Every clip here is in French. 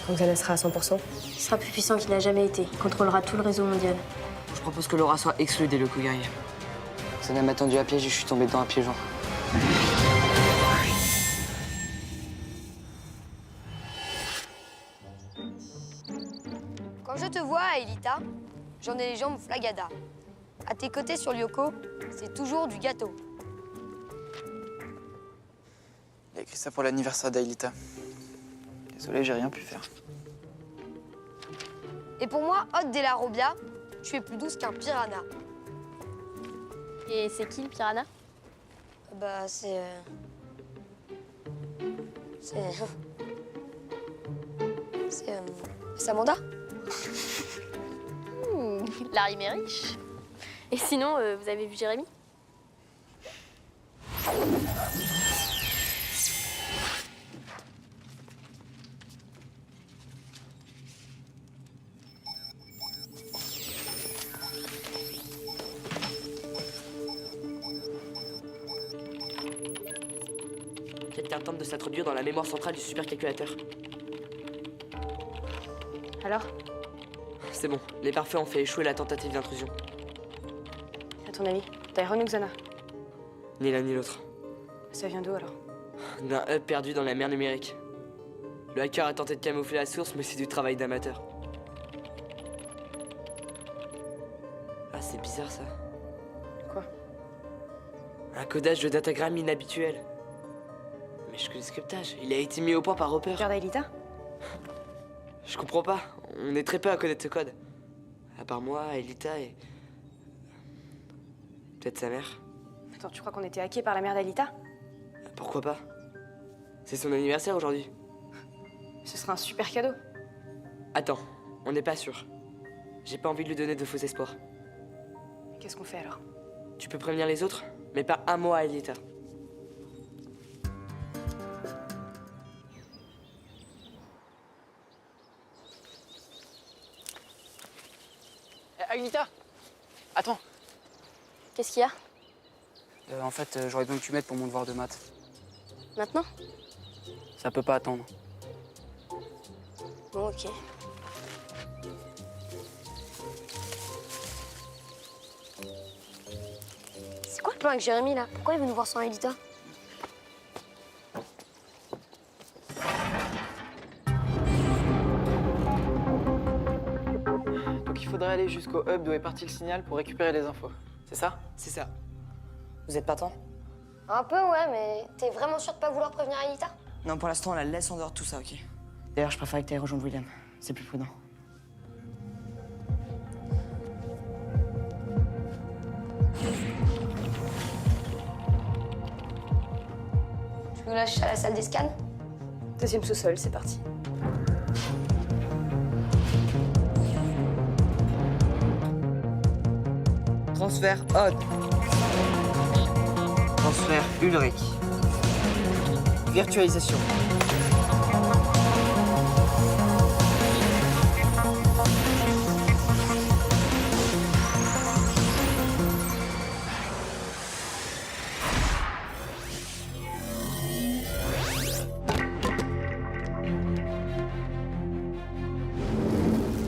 Roxana sera à 100%. Il sera plus puissant qu'il n'a jamais été. Il contrôlera tout le réseau mondial. Je propose que Laura soit exclue des locaux guerriers. Roxana m'a tendu à piège et je suis tombé dedans à pieds joints. Quand je te vois, Aelita, j'en ai les jambes flagada. À tes côtés sur Lyoko, c'est toujours du gâteau. Il a écrit ça pour l'anniversaire d'Aelita. Désolé, j'ai rien pu faire. Et pour moi, Hôte de la Robia, tu es plus douce qu'un piranha. Et c'est qui le piranha? Bah, c'est... C'est Samantha. La rime est riche. Et sinon, vous avez vu Jérémy? Quelqu'un tente de s'introduire dans la mémoire centrale du supercalculateur. Alors? C'est bon, les parfaits ont fait échouer la tentative d'intrusion. À ton avis, Tyrone ou Xana? Ni l'un ni l'autre. Ça vient d'où alors? D'un hub perdu dans la mer numérique. Le hacker a tenté de camoufler la source, mais c'est du travail d'amateur. Ah, c'est bizarre ça. Quoi? Un codage de datagramme inhabituel. Mais je connais ce cryptage. Il a été mis au point par Hopper. Regarde Aelita? Je comprends pas. On est très peu à connaître ce code. À part moi, Elita et... peut-être sa mère. Attends, tu crois qu'on était hackés par la mère d'Aelita? Pourquoi pas? C'est son anniversaire aujourd'hui. Ce sera un super cadeau. Attends, on n'est pas sûr. J'ai pas envie de lui donner de faux espoirs. Qu'est-ce qu'on fait alors? Tu peux prévenir les autres, mais pas un mot à Elita. Aelita! Attends. Qu'est-ce qu'il y a? En fait, j'aurais besoin que tu m'aides pour mon devoir de maths. Maintenant? Ça peut pas attendre. Bon, ok. C'est quoi le plan avec Jérémy, là? Pourquoi il veut nous voir sans Aelita? Donc il faudrait aller jusqu'au hub d'où est parti le signal pour récupérer les infos. C'est ça? C'est ça. Vous êtes partant? Un peu, ouais, mais t'es vraiment sûr de pas vouloir prévenir Aelita? Non, pour l'instant, on la laisse en dehors de tout ça, ok? D'ailleurs, je préfère que t'ailles rejoindre William. C'est plus prudent. Tu nous lâches à la salle des scans? Deuxième sous-sol, c'est parti. Transfert Odd. Transfert Ulrich. Virtualisation.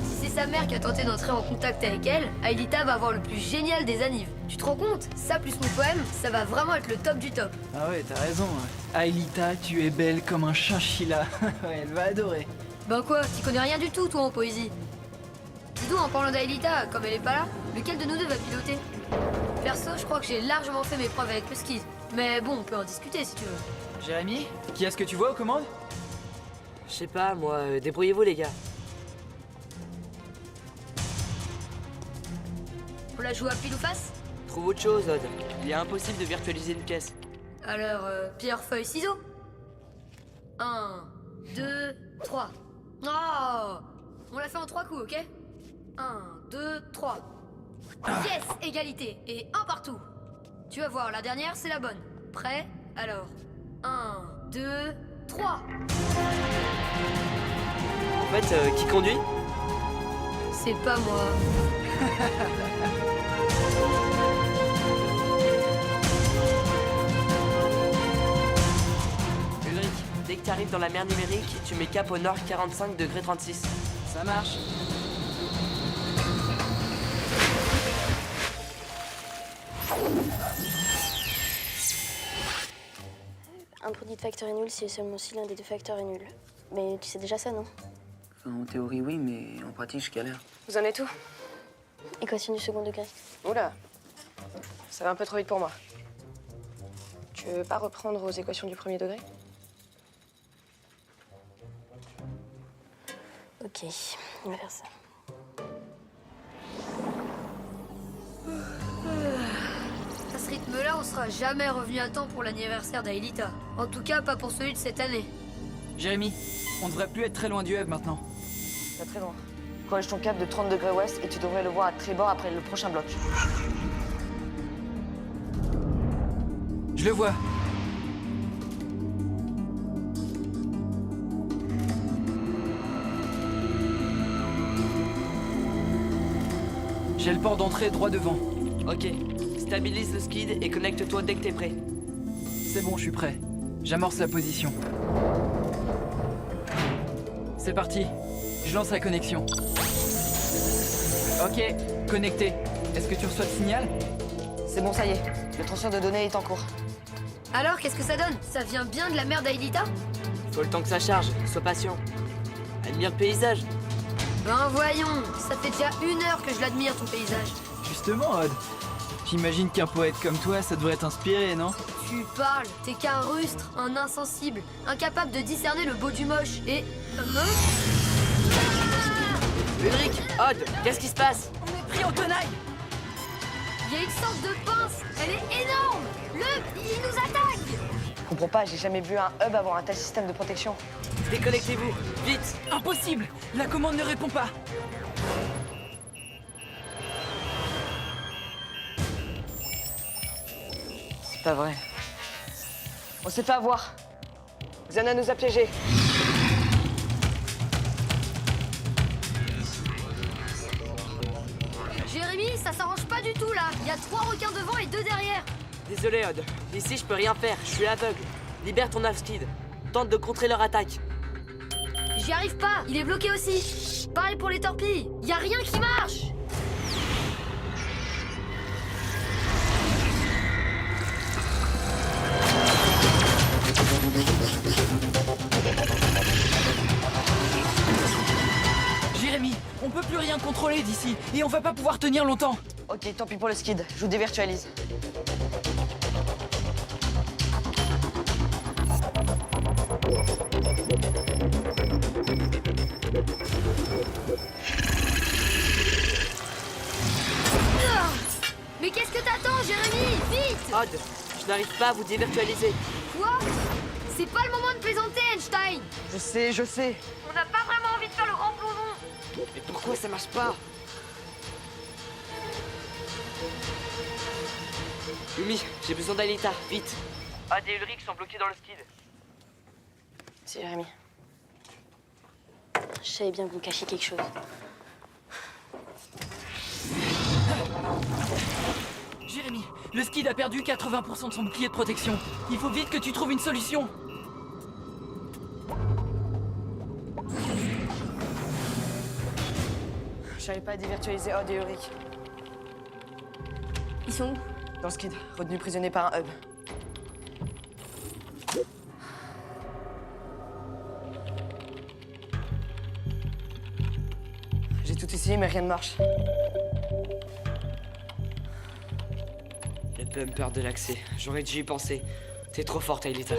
Si c'est sa mère qui a tenté d'entrer en contact avec elle, Aelita va avoir le plus génial des annives. Tu te rends compte? Ça plus mon poème, ça va vraiment être le top du top. Ah ouais, t'as raison. Aelita, tu es belle comme un chinchilla. Ouais, elle va adorer. Ben quoi, t'y connais rien du tout, toi, en poésie. Dis donc, en parlant d'Aelita, comme elle est pas là, lequel de nous deux va piloter? Perso, je crois que j'ai largement fait mes preuves avec le ski. Mais bon, on peut en discuter si tu veux. Jérémy, qui est-ce que tu vois aux commandes? Je sais pas, moi, débrouillez-vous, les gars. On la joue à pile ou face? Trouve autre chose, Odd. Il est impossible de virtualiser une pièce. Alors, pierre, feuille, ciseaux. 1, 2, 3. Oh! On l'a fait en 3 coups, ok? 1, 2, 3. Yes! Égalité. Et un partout. Tu vas voir, la dernière, c'est la bonne. Prêt? Alors, 1, 2, 3. En fait, qui conduit? C'est pas moi. Ulrich, Dès que tu arrives dans la mer numérique, tu mets cap au nord 45 degrés 36. Ça marche. Un produit de facteur est nul si seulement si l'un des deux facteurs est nul. Mais tu sais déjà ça, non? Enfin, en théorie, oui, mais en pratique, je galère. Vous en êtes où? Équation du second degré. Oula, ça va un peu trop vite pour moi. Tu veux pas reprendre aux équations du premier degré? Ok, on va faire ça. À ce rythme-là, on sera jamais revenu à temps pour l'anniversaire d'Aelita. En tout cas, pas pour celui de cette année. Jérémy, on devrait plus être très loin du hub maintenant. Pas très loin. Corrige ton cap de 30 degrés ouest et tu devrais le voir à trébord après le prochain bloc. Je le vois. J'ai le port d'entrée droit devant. Ok, stabilise le skid et connecte-toi dès que t'es prêt. C'est bon, je suis prêt. J'amorce la position. C'est parti. Je lance la connexion. Ok, connecté. Est-ce que tu reçois le signal? C'est bon, ça y est. Le transfert de données est en cours. Alors, qu'est-ce que ça donne? Ça vient bien de la mer d'Aelita? Faut le temps que ça charge, sois patient. Admire le paysage. Ben voyons, ça fait déjà 1 heure que je l'admire, ton paysage. Justement, Odd. J'imagine qu'un poète comme toi, ça devrait t'inspirer, non? Tu parles, t'es qu'un rustre, un insensible, incapable de discerner le beau du moche, et... Ulrich, Odd, qu'est-ce qui se passe? On est pris en tenaille! Il y a une sorte de pince, elle est énorme. Il nous attaque. Je comprends pas, j'ai jamais vu un hub avoir un tel système de protection. Déconnectez-vous, vite! Impossible! La commande ne répond pas! C'est pas vrai. On s'est fait avoir. Xana nous a piégés. Jérémy, ça s'arrange pas du tout là. Il y a 3 requins devant et 2 derrière. Désolé, Odd. Ici, je peux rien faire, je suis aveugle. Libère ton half-skid. Tente de contrer leur attaque. J'y arrive pas, il est bloqué aussi. Pareil pour les torpilles, y a rien qui marche. Jérémy, on peut plus rien contrôler d'ici, et on va pas pouvoir tenir longtemps. Ok, tant pis pour le skid. Je vous dévirtualise. Mais qu'est-ce que t'attends, Jérémy? Vite! Odd, je n'arrive pas à vous dévirtualiser. Quoi? C'est pas le moment de plaisanter, Einstein. Je sais. On n'a pas vraiment envie de faire le grand plongeon. Mais pourquoi ça marche pas? Yumi, j'ai besoin d'Alita, vite. Odd et Ulrich sont bloqués dans le skid. C'est Jérémy. Je savais bien que vous cachiez quelque chose. Jérémy, le skid a perdu 80% de son bouclier de protection. Il faut vite que tu trouves une solution. J'arrive pas à dévirtualiser Odd et Ulrich. Ils sont où? Dans le skid, retenu prisonnier par un hub. J'ai tout essayé, mais rien ne marche. Le bumper de l'accès, j'aurais dû y penser. T'es trop forte, Aelita.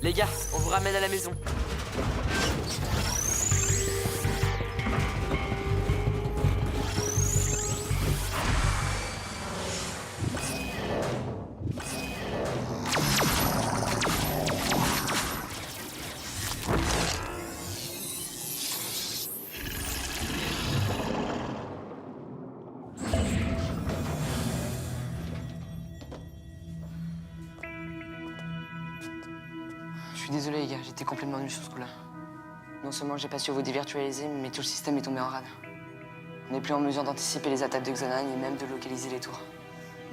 Les gars, on vous ramène à la maison. Je suis désolé, les gars, j'étais complètement nul sur ce coup-là. Non seulement j'ai pas su vous dévirtualiser, mais tout le système est tombé en rade. On n'est plus en mesure d'anticiper les attaques de Xana, ni même de localiser les tours.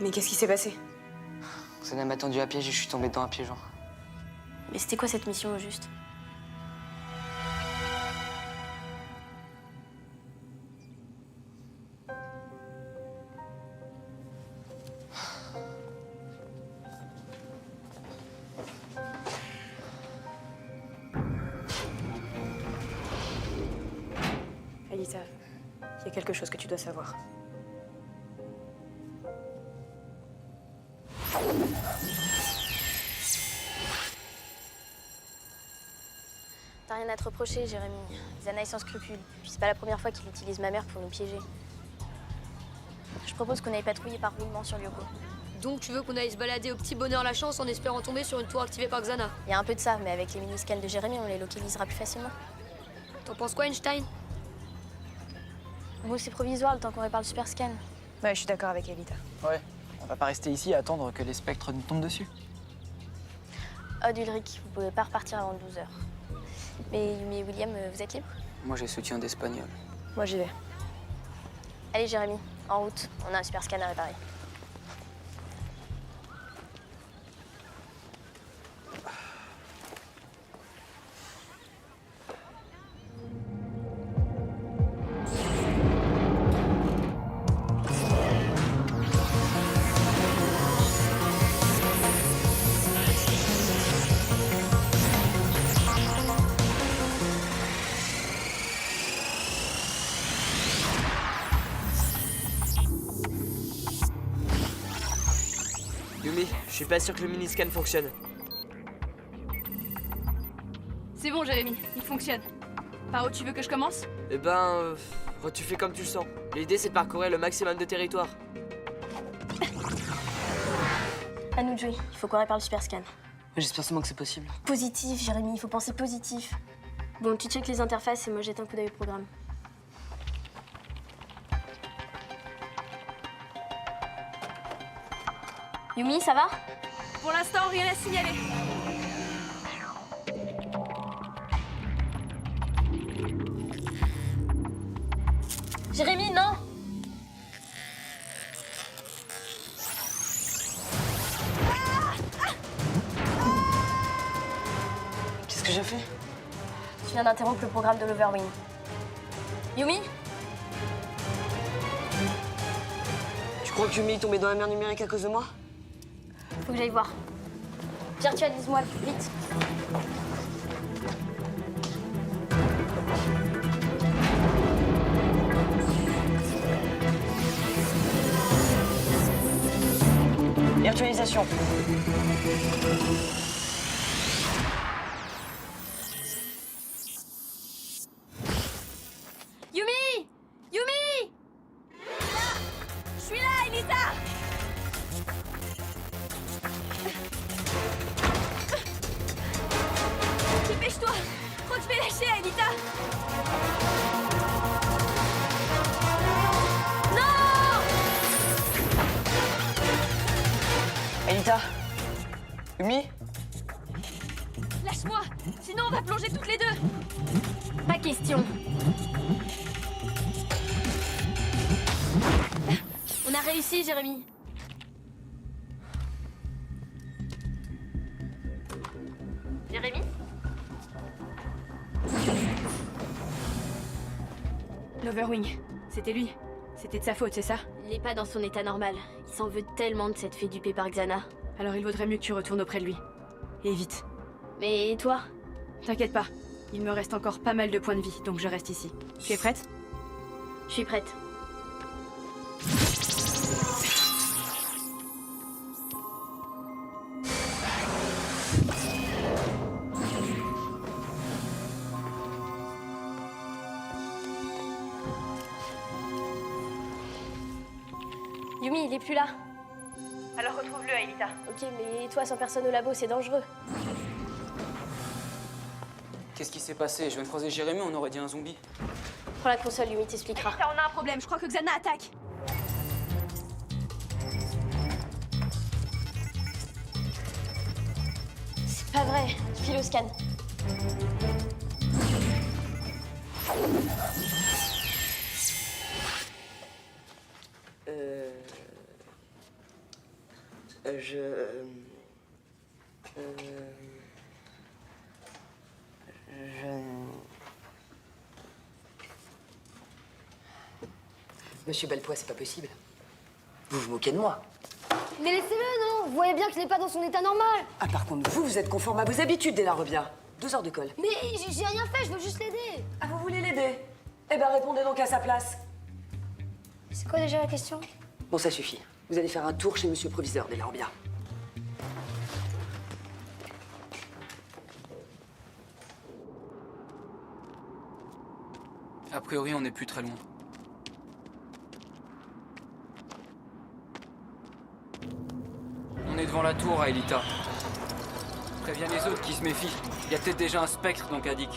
Mais qu'est-ce qui s'est passé? Xana m'a tendu à piège et je suis tombé dedans à pieds joints. Mais c'était quoi cette mission au juste? Alita, il y a quelque chose que tu dois savoir. T'as rien à te reprocher, Jérémy. Xana est sans scrupules. Puis c'est pas la première fois qu'il utilise ma mère pour nous piéger. Je propose qu'on aille patrouiller par roulement sur Lyoko. Donc tu veux qu'on aille se balader au petit bonheur la chance en espérant tomber sur une tour activée par Xana? Il y a un peu de ça, mais avec les mini-scans de Jérémy, on les localisera plus facilement. T'en penses quoi, Einstein? Bon, c'est provisoire le temps qu'on répare le super scan. Ouais, je suis d'accord avec Alita. Ouais, on va pas rester ici à attendre que les spectres nous tombent dessus. Odd Ulrich, vous pouvez pas repartir avant 12 h. Mais Yumi et William, vous êtes libres? Moi, j'ai soutien d'espagnol. Moi, j'y vais. Allez, Jérémy, en route. On a un super scan à réparer. Yumi, je suis pas sûr que le mini-scan fonctionne. C'est bon, Jérémy, il fonctionne. Par où tu veux que je commence? Eh ben, tu fais comme tu le sens. L'idée, c'est de parcourir le maximum de territoire. À nous de jouer. Il faut qu'on répare le super scan. J'espère seulement que c'est possible. Positif, Jérémy, il faut penser positif. Bon, tu checkes les interfaces et moi jette un coup d'œil au programme. Yumi, ça va? Pour l'instant, rien à signaler. Jérémy, non! Qu'est-ce que j'ai fait? Tu viens d'interrompre le programme de l'Overwing. Yumi? Tu crois que Yumi est tombée dans la mer numérique à cause de moi? Faut que j'aille voir. Virtualise-moi, vite. Virtualisation. Yumi! Yumi! Je suis là, Elita! Dépêche-toi! Je crois que je vais lâcher, Elita! Alita? Yumi? Lâche-moi! Sinon, on va plonger toutes les deux! Pas question. On a réussi, Jérémy. Jérémy? L'Overwing, c'était lui. C'était de sa faute, c'est ça? Il est pas dans son état normal. Il s'en veut tellement de s'être fait duper par Xana. Alors il vaudrait mieux que tu retournes auprès de lui. Et vite. Mais toi? T'inquiète pas, il me reste encore pas mal de points de vie, donc je reste ici. Tu es prête? Je suis prête. Yumi, il est plus là. Alors retrouve-le, Aelita. Ok, mais toi sans personne au labo, c'est dangereux. Qu'est-ce qui s'est passé? Je viens de croiser Jérémy, on aurait dit un zombie. Prends la console, Yumi t'expliquera. Aelita, on a un problème, je crois que Xana attaque. C'est pas vrai. File au scan. Monsieur Belpois, c'est pas possible. Vous vous moquez de moi. Mais laissez-le, non? Vous voyez bien qu'il n'est pas dans son état normal. Ah, par contre, vous êtes conforme à vos habitudes dès la revient. 2 heures de colle. Mais j'ai rien fait, je veux juste l'aider. Ah, vous voulez l'aider? Eh ben, répondez donc à sa place. C'est quoi déjà la question? Bon, ça suffit. Vous allez faire un tour chez monsieur le proviseur dès la revient. A priori, on n'est plus très loin. On est devant la tour, Aelita. Préviens les autres qui se méfient. Il y a peut-être déjà un spectre dans Kadik.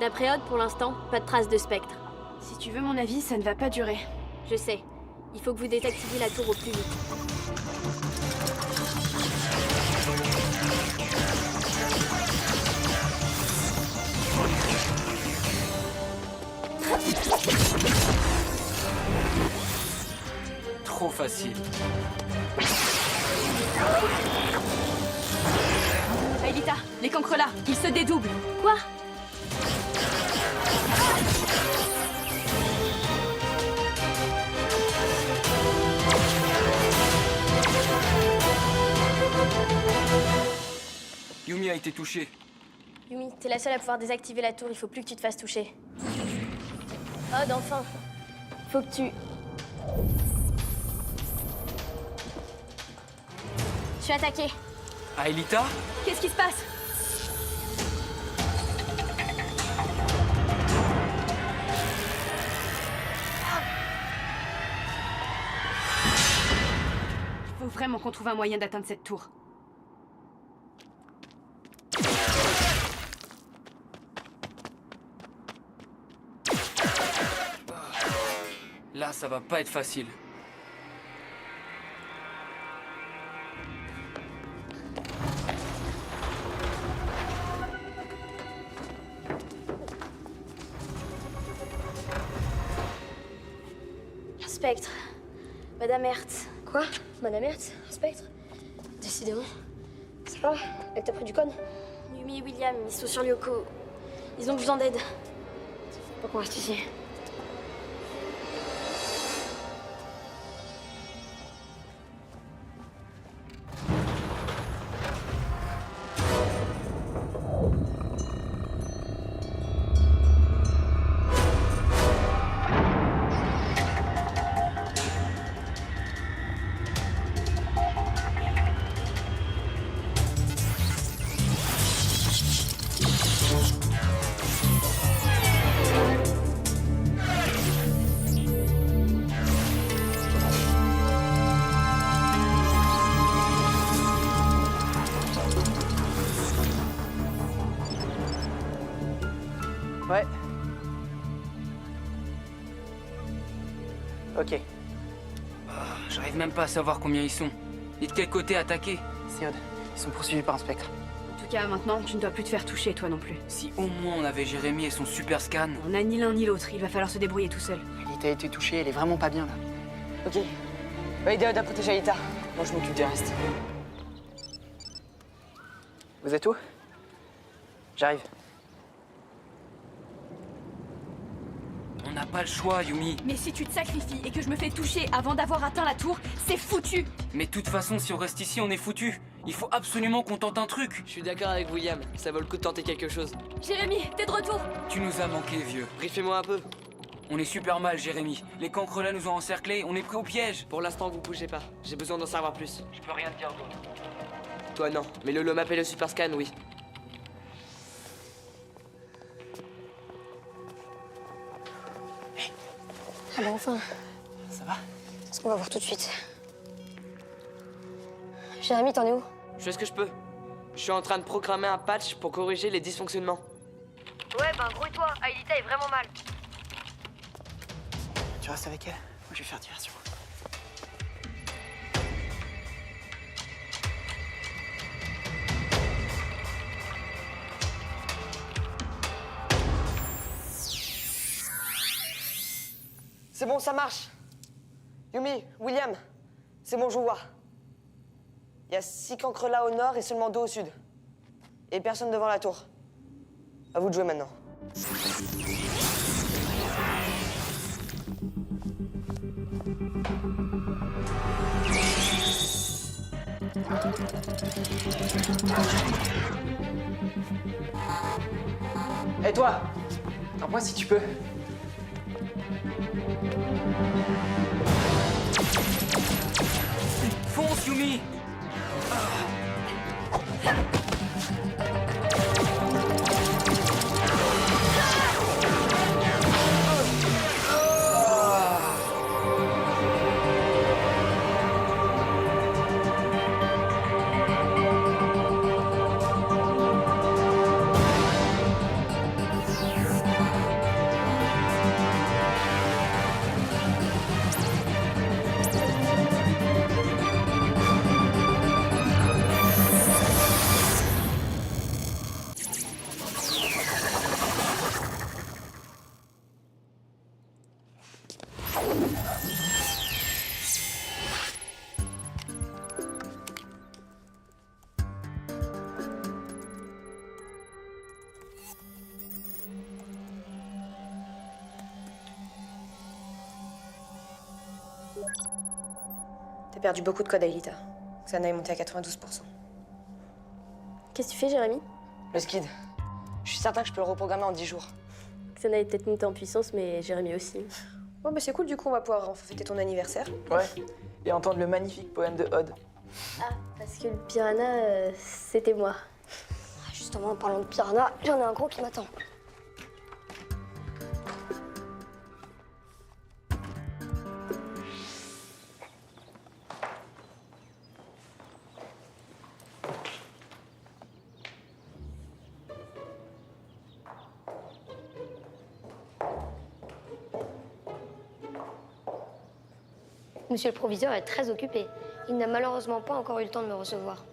D'après Odd, pour l'instant, pas de trace de spectre. Si tu veux mon avis, ça ne va pas durer. Je sais. Il faut que vous désactiviez la tour au plus vite. Trop facile. Aelita, les cancres là, ils se dédoublent. Quoi? Yumi a été touchée. Yumi, t'es la seule à pouvoir désactiver la tour, il faut plus que tu te fasses toucher. Odd, enfin. Faut que tu... Je suis attaquée. Aelita? Qu'est-ce qui se passe? Il faut vraiment qu'on trouve un moyen d'atteindre cette tour. Là, ça va pas être facile. Un spectre. Madame Hertz. Quoi? Madame Hertz? Un spectre? Décidément. Ça va? Elle t'a pris du con? Yumi et William, ils sont sur Lyoko. Ils ont besoin d'aide. Faut qu'on reste ici. Ouais. Ok. J'arrive même pas à savoir combien ils sont. Et de quel côté attaquer? C'est Odd. Ils sont poursuivis par un spectre. En tout cas, maintenant, tu ne dois plus te faire toucher, toi non plus. Si au moins on avait Jérémy et son super scan. On n'a ni l'un ni l'autre, il va falloir se débrouiller tout seul. Aelita a été touchée, elle est vraiment pas bien là. Ok. Va aider Odd à protéger Aelita. Moi, je m'occupe du reste. Vous êtes où? J'arrive. On n'a pas le choix, Yumi. Mais si tu te sacrifies et que je me fais toucher avant d'avoir atteint la tour, c'est foutu! Mais de toute façon, si on reste ici, on est foutu. Il faut absolument qu'on tente un truc. Je suis d'accord avec William, ça vaut le coup de tenter quelque chose. Jérémy, t'es de retour! Tu nous as manqué, vieux. Briefez-moi un peu. On est super mal, Jérémy. Les cancres là nous ont encerclés, on est pris au piège. Pour l'instant, vous bougez pas. J'ai besoin d'en savoir plus. Je peux rien te dire d'autre. Toi, non. Mais le map et le super scan, oui. Ah bah enfin. Ça va? Ce qu'on va voir tout de suite. Jérémy, t'en es où? Je fais ce que je peux. Je suis en train de programmer un patch pour corriger les dysfonctionnements. Ouais, ben grouille-toi, Aelita est vraiment mal. Tu restes avec elle? Moi, je vais faire diversion. C'est bon, ça marche. Yumi, William, c'est bon, je vous vois. Il y a 6 cancres là au nord et seulement 2 au sud. Et personne devant la tour. À vous de jouer maintenant. Et toi, un point si tu peux. Fonce, Yumi! T'as perdu beaucoup de code, Aelita. Xana est monté à 92%. Qu'est-ce que tu fais, Jérémy? Le skid. Je suis certain que je peux le reprogrammer en 10 jours. Xana est peut-être montée en puissance, mais Jérémy aussi. Bon, bah c'est cool, du coup, on va pouvoir fêter ton anniversaire. Ouais. Et entendre le magnifique poème de Odd. Ah, parce que le piranha, c'était moi. Justement, en parlant de piranha, j'en ai un gros qui m'attend. Monsieur le proviseur est très occupé. Il n'a malheureusement pas encore eu le temps de me recevoir.